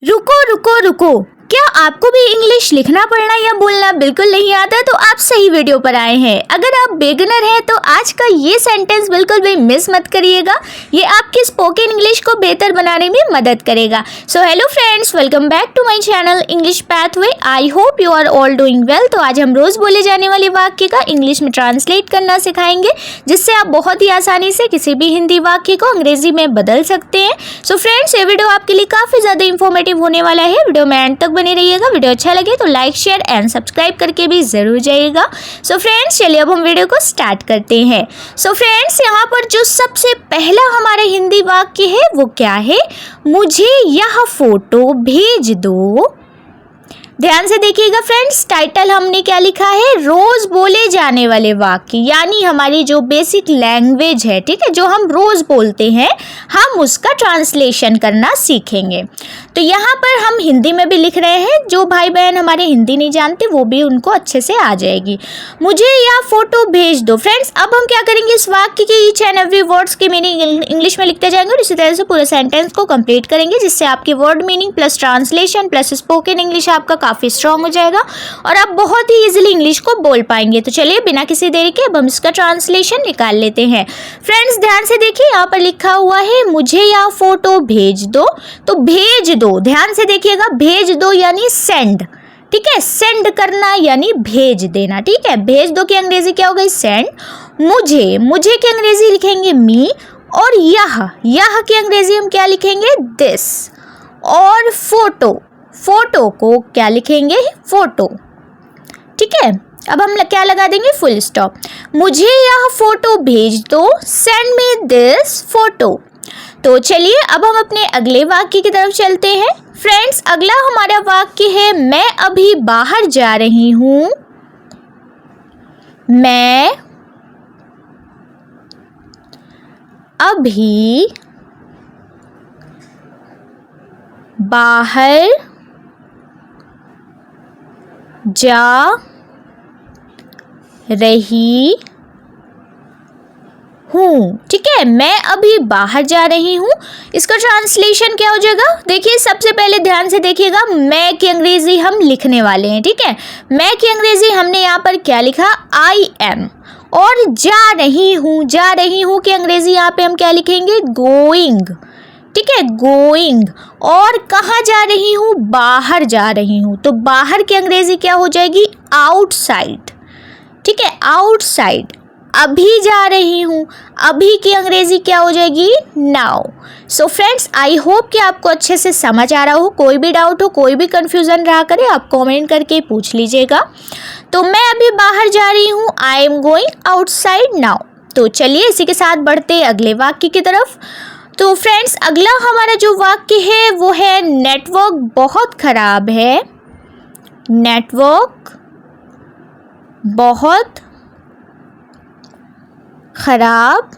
रुको रुको रुको, क्या आपको भी इंग्लिश लिखना पढ़ना या बोलना बिल्कुल नहीं आता है? तो आप सही वीडियो पर आए हैं। अगर आप बिगिनर हैं तो आज का ये सेंटेंस बिल्कुल भी मिस मत करिएगा, ये आपकी स्पोकन इंग्लिश को बेहतर बनाने में मदद करेगा। So hello friends, welcome back to my channel English pathway. I hope you are all doing well. तो आज हम रोज बोले जाने वाले वाक्य का इंग्लिश में ट्रांसलेट करना सिखाएंगे, जिससे आप बहुत ही आसानी से किसी भी हिंदी वाक्य को अंग्रेजी में बदल सकते हैं। सो फ्रेंड्स, ये वीडियो आपके लिए काफी ज्यादा इंफॉर्मेटिव होने वाला है। वीडियो में एंड तक बने रहिएगा। वीडियो अच्छा लगे तो लाइक शेयर एंड सब्सक्राइब करके भी जरूर जाइएगा। सो फ्रेंड्स, चलिए अब हम वीडियो को स्टार्ट करते हैं। सो फ्रेंड्स, यहाँ पर जो सबसे पहला हमारा हिंदी वाक्य है वो क्या है? मुझे यह फोटो भेज दो। ध्यान से देखिएगा फ्रेंड्स, टाइटल हमने क्या लिखा है? रोज बोले जाने वाले वाक्य, यानी हमारी जो बेसिक लैंग्वेज है, ठीक है, जो हम रोज बोलते हैं, हम उसका ट्रांसलेशन करना सीखेंगे। तो यहाँ पर हम हिंदी में भी लिख रहे हैं। जो भाई बहन हमारे हिंदी नहीं जानते वो भी उनको अच्छे से आ जाएगी। मुझे यह फोटो भेज दो। फ्रेंड्स, अब हम क्या करेंगे, इस वाक्य के ईच एंड एवरी वर्ड्स की मीनिंग इंग्लिश में लिखते जाएंगे और इसी तरह से पूरे सेंटेंस को कंप्लीट करेंगे, जिससे आपकी word meaning plus translation plus spoken English आपका काफ़ी स्ट्रॉन्ग हो जाएगा और आप बहुत ही इजीली इंग्लिश को बोल पाएंगे। तो चलिए बिना किसी देरी के अब हम इसका ट्रांसलेशन निकाल लेते हैं। फ्रेंड्स, ध्यान से देखिए, यहाँ पर लिखा हुआ है मुझे यह फोटो भेज दो। तो भेज दो, ध्यान से देखिएगा, भेज दो यानी सेंड, ठीक है, सेंड करना यानी भेज देना, ठीक है। भेज दो की अंग्रेजी क्या हो गई? सेंड। मुझे की अंग्रेजी लिखेंगे मी, और यह की अंग्रेजी हम क्या लिखेंगे? दिस। और फोटो को क्या लिखेंगे? फोटो, ठीक है। अब हम क्या लगा देंगे? Full stop. मुझे यह फोटो भेज दो, सेंड मी दिस फोटो। तो चलिए अब हम अपने अगले वाक्य की तरफ चलते हैं। फ्रेंड्स, अगला हमारा वाक्य है मैं अभी बाहर जा रही हूँ। मैं अभी बाहर जा रही हूँ, ठीक है। मैं अभी बाहर जा रही हूँ, इसका ट्रांसलेशन क्या हो जाएगा? देखिए, सबसे पहले ध्यान से देखिएगा, मैं की अंग्रेजी हम लिखने वाले हैं, ठीक है। मैं की अंग्रेजी हमने यहाँ पर क्या लिखा? I am. और जा रही हूँ की अंग्रेजी यहाँ पे हम क्या लिखेंगे? गोइंग, ठीक है, गोइंग। और कहाँ जा रही हूँ? बाहर जा रही हूँ। तो बाहर की अंग्रेजी क्या हो जाएगी? आउटसाइड, ठीक है, आउटसाइड। अभी जा रही हूँ, अभी की अंग्रेजी क्या हो जाएगी? Now. So friends, I hope कि आपको अच्छे से समझ आ रहा हो। कोई भी डाउट हो, कोई भी कंफ्यूजन रहा करे, आप कमेंट करके पूछ लीजिएगा। तो मैं अभी बाहर जा रही हूँ, I am going outside now. तो चलिए इसी के साथ बढ़ते हैं अगले वाक्य की तरफ। तो फ्रेंड्स, अगला हमारा जो वाक्य है वो है नेटवर्क बहुत खराब है। नेटवर्क बहुत खराब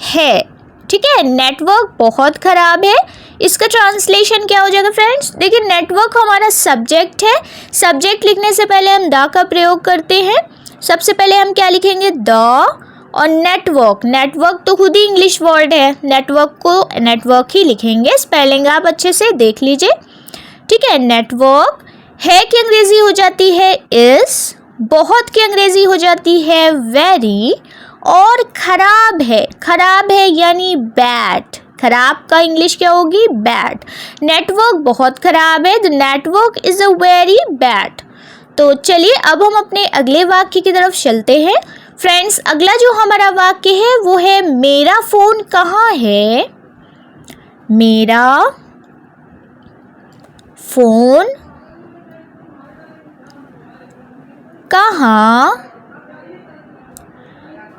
है, ठीक है। नेटवर्क बहुत खराब है, इसका ट्रांसलेशन क्या हो जाएगा? फ्रेंड्स देखिए, नेटवर्क हमारा सब्जेक्ट है। सब्जेक्ट लिखने से पहले हम द का प्रयोग करते हैं। सबसे पहले हम क्या लिखेंगे? द। और नेटवर्क तो खुद ही इंग्लिश वर्ड है, नेटवर्क को नेटवर्क ही लिखेंगे। स्पेलिंग आप अच्छे से देख लीजिए, ठीक है। नेटवर्क है की अंग्रेजी हो जाती है इज, बहुत की अंग्रेजी हो जाती है वेरी, और खराब है यानी बैड। खराब का इंग्लिश क्या होगी? बैड। नेटवर्क बहुत खराब है, the network is a very bad. तो चलिए अब हम अपने अगले वाक्य की तरफ चलते हैं। फ्रेंड्स, अगला जो हमारा वाक्य है वो है मेरा फोन कहाँ है। मेरा फोन कहाँ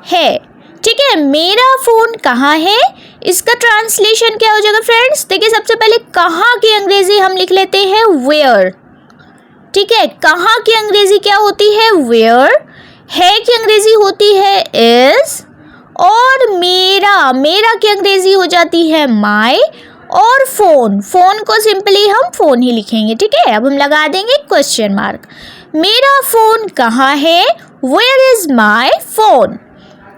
है, ठीक है। मेरा फोन कहाँ है, इसका ट्रांसलेशन क्या हो जाएगा? फ्रेंड्स देखिए, सबसे पहले कहाँ की अंग्रेजी हम लिख लेते हैं वेयर, ठीक है। कहाँ की अंग्रेजी क्या होती है? वेयर। है की अंग्रेजी होती है इज, और मेरा की अंग्रेजी हो जाती है माई, और फोन को सिंपली हम फोन ही लिखेंगे, ठीक है। अब हम लगा देंगे क्वेश्चन मार्क। मेरा फोन कहाँ है? Where is my phone.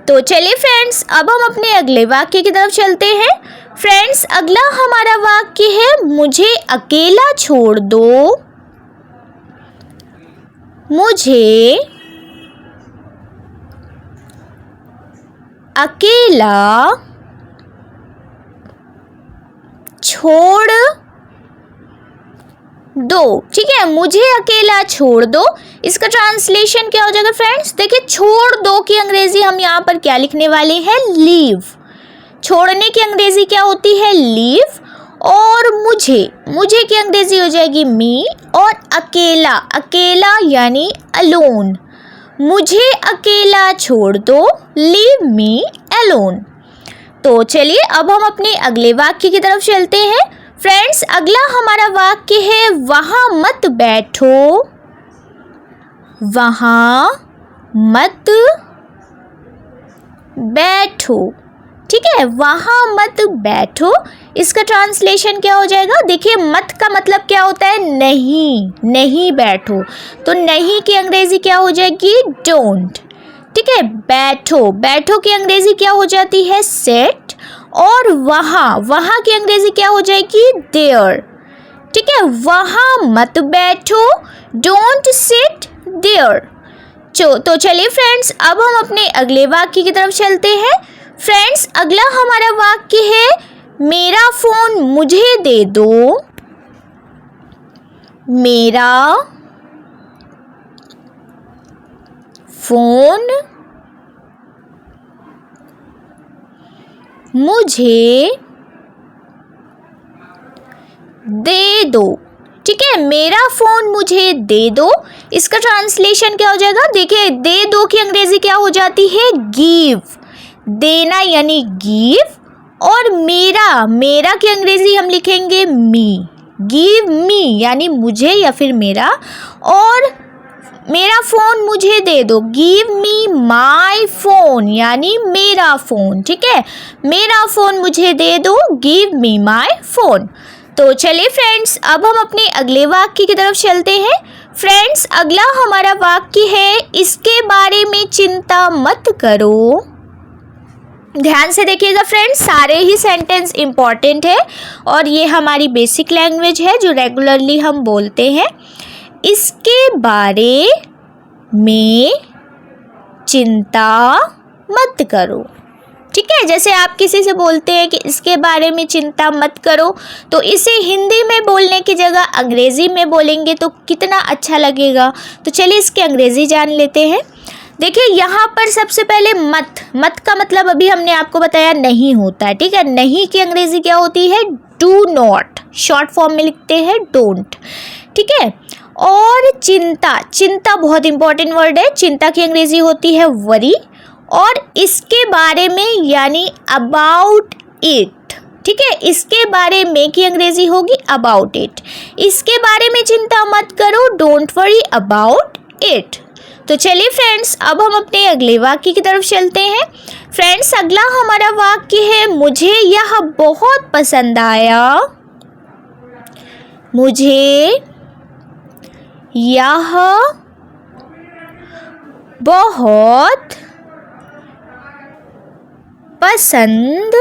तो चलिए फ्रेंड्स, अब हम अपने अगले वाक्य की तरफ चलते हैं। फ्रेंड्स अगला हमारा वाक्य है मुझे अकेला छोड़ दो। मुझे अकेला छोड़ दो। ठीक है, मुझे अकेला छोड़ दो, इसका ट्रांसलेशन क्या हो जाएगा फ्रेंड्स? देखिए, छोड़ दो की अंग्रेजी हम यहाँ पर क्या लिखने वाले हैं? लीव। छोड़ने की अंग्रेजी क्या होती है? लीव। और मुझे की अंग्रेजी हो जाएगी मी। और अकेला, अकेला यानी अलोन। मुझे अकेला छोड़ दो, लीव मी अलोन। तो चलिए अब हम अपने अगले वाक्य की तरफ चलते हैं। फ्रेंड्स अगला हमारा वाक्य है वहाँ मत बैठो। वहाँ मत बैठो। ठीक है, वहाँ मत बैठो, इसका ट्रांसलेशन क्या हो जाएगा? देखिए, मत का मतलब क्या होता है? नहीं, नहीं बैठो। तो नहीं की अंग्रेजी क्या हो जाएगी? डोंट। ठीक है, बैठो, बैठो की अंग्रेजी क्या हो जाती है? सेट। और वहाँ की अंग्रेजी क्या हो जाएगी? देयर। ठीक है, वहाँ मत बैठो, डोंट सिट देयर। तो चलिए फ्रेंड्स अब हम अपने अगले वाक्य की तरफ चलते हैं। फ्रेंड्स अगला हमारा वाक्य है मेरा फोन मुझे दे दो। मेरा फोन मुझे दे दो। ठीक है, मेरा फोन मुझे दे दो, इसका ट्रांसलेशन क्या हो जाएगा? देखिए, दे दो की अंग्रेजी क्या हो जाती है? गिव। देना यानी गिव। और मेरा की अंग्रेजी हम लिखेंगे मी। गिव मी यानी मुझे या फिर मेरा। और मेरा फ़ोन मुझे दे दो, गिव मी माई फ़ोन यानी मेरा फ़ोन। ठीक है, मेरा फ़ोन मुझे दे दो, गिव मी माई फ़ोन। तो चलिए फ्रेंड्स अब हम अपने अगले वाक्य की तरफ चलते हैं। फ्रेंड्स अगला हमारा वाक्य है इसके बारे में चिंता मत करो। ध्यान से देखिएगा फ्रेंड्स, सारे ही सेंटेंस इम्पॉर्टेंट है और ये हमारी बेसिक लैंग्वेज है जो रेगुलरली हम बोलते हैं। इसके बारे में चिंता मत करो। ठीक है, जैसे आप किसी से बोलते हैं कि इसके बारे में चिंता मत करो, तो इसे हिंदी में बोलने की जगह अंग्रेज़ी में बोलेंगे तो कितना अच्छा लगेगा। तो चलिए इसकी अंग्रेज़ी जान लेते हैं। देखिए, यहाँ पर सबसे पहले मत का मतलब अभी हमने आपको बताया नहीं होता है। ठीक है, नहीं की अंग्रेज़ी क्या होती है? डू नॉट, शॉर्ट फॉर्म में लिखते हैं डोंट। ठीक है, और चिंता बहुत इंपॉर्टेंट वर्ड है। चिंता की अंग्रेज़ी होती है वरी। और इसके बारे में यानी अबाउट इट। ठीक है, इसके बारे में की अंग्रेज़ी होगी अबाउट इट। इसके बारे में चिंता मत करो, डोंट वरी अबाउट इट। तो चलिए फ्रेंड्स अब हम अपने अगले वाक्य की तरफ चलते हैं। फ्रेंड्स अगला हमारा वाक्य है मुझे यह बहुत पसंद आया। मुझे यह बहुत पसंद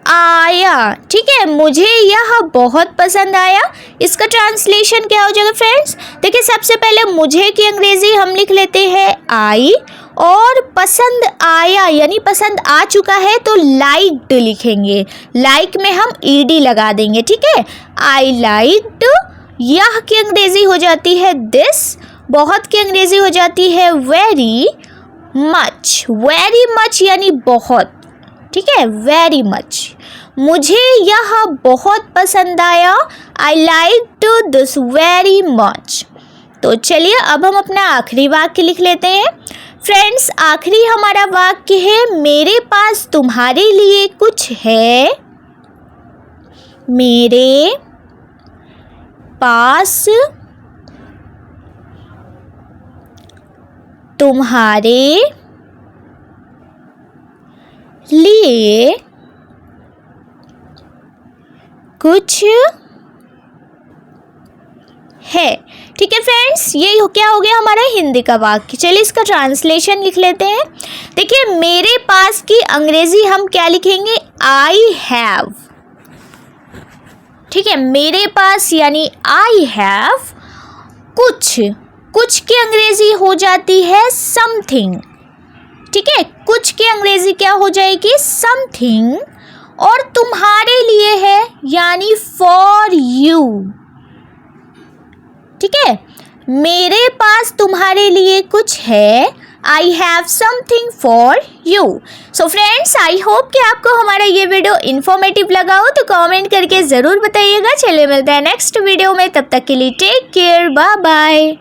आया। ठीक है, मुझे यह बहुत पसंद आया, इसका ट्रांसलेशन क्या हो जाएगा फ्रेंड्स? देखिए, सबसे पहले मुझे की अंग्रेजी हम लिख लेते हैं आई। और पसंद आया यानी पसंद आ चुका है तो लाइक्ड लिखेंगे। लाइक में हम ईडी लगा देंगे। ठीक है, आई लाइक्ड। यह की अंग्रेजी हो जाती है दिस। बहुत की अंग्रेजी हो जाती है वेरी मच। वेरी मच यानी बहुत। ठीक है, वेरी मच। मुझे यह बहुत पसंद आया, I liked this very much. तो चलिए अब हम अपना आखिरी वाक्य लिख लेते हैं। फ्रेंड्स आखिरी हमारा वाक्य है मेरे पास तुम्हारे लिए कुछ है। मेरे पास तुम्हारे लिए कुछ है। ठीक है फ्रेंड्स, ये क्या हो गया हमारा हिंदी का वाक्य। चलिए इसका ट्रांसलेशन लिख लेते हैं। देखिए, मेरे पास की अंग्रेजी हम क्या लिखेंगे, आई हैव। ठीक है, मेरे पास यानी आई हैव। कुछ की अंग्रेजी हो जाती है समथिंग। ठीक है, कुछ की अंग्रेजी क्या हो जाएगी, समथिंग। और तुम्हारे लिए है यानी फॉर यू। ठीक है, मेरे पास तुम्हारे लिए कुछ है, I have something for you. So friends, I hope कि आपको हमारा ये वीडियो इन्फॉर्मेटिव लगा हो, तो कमेंट करके ज़रूर बताइएगा। चलिए मिलते हैं नेक्स्ट वीडियो में, तब तक के लिए टेक केयर, बाय बाय।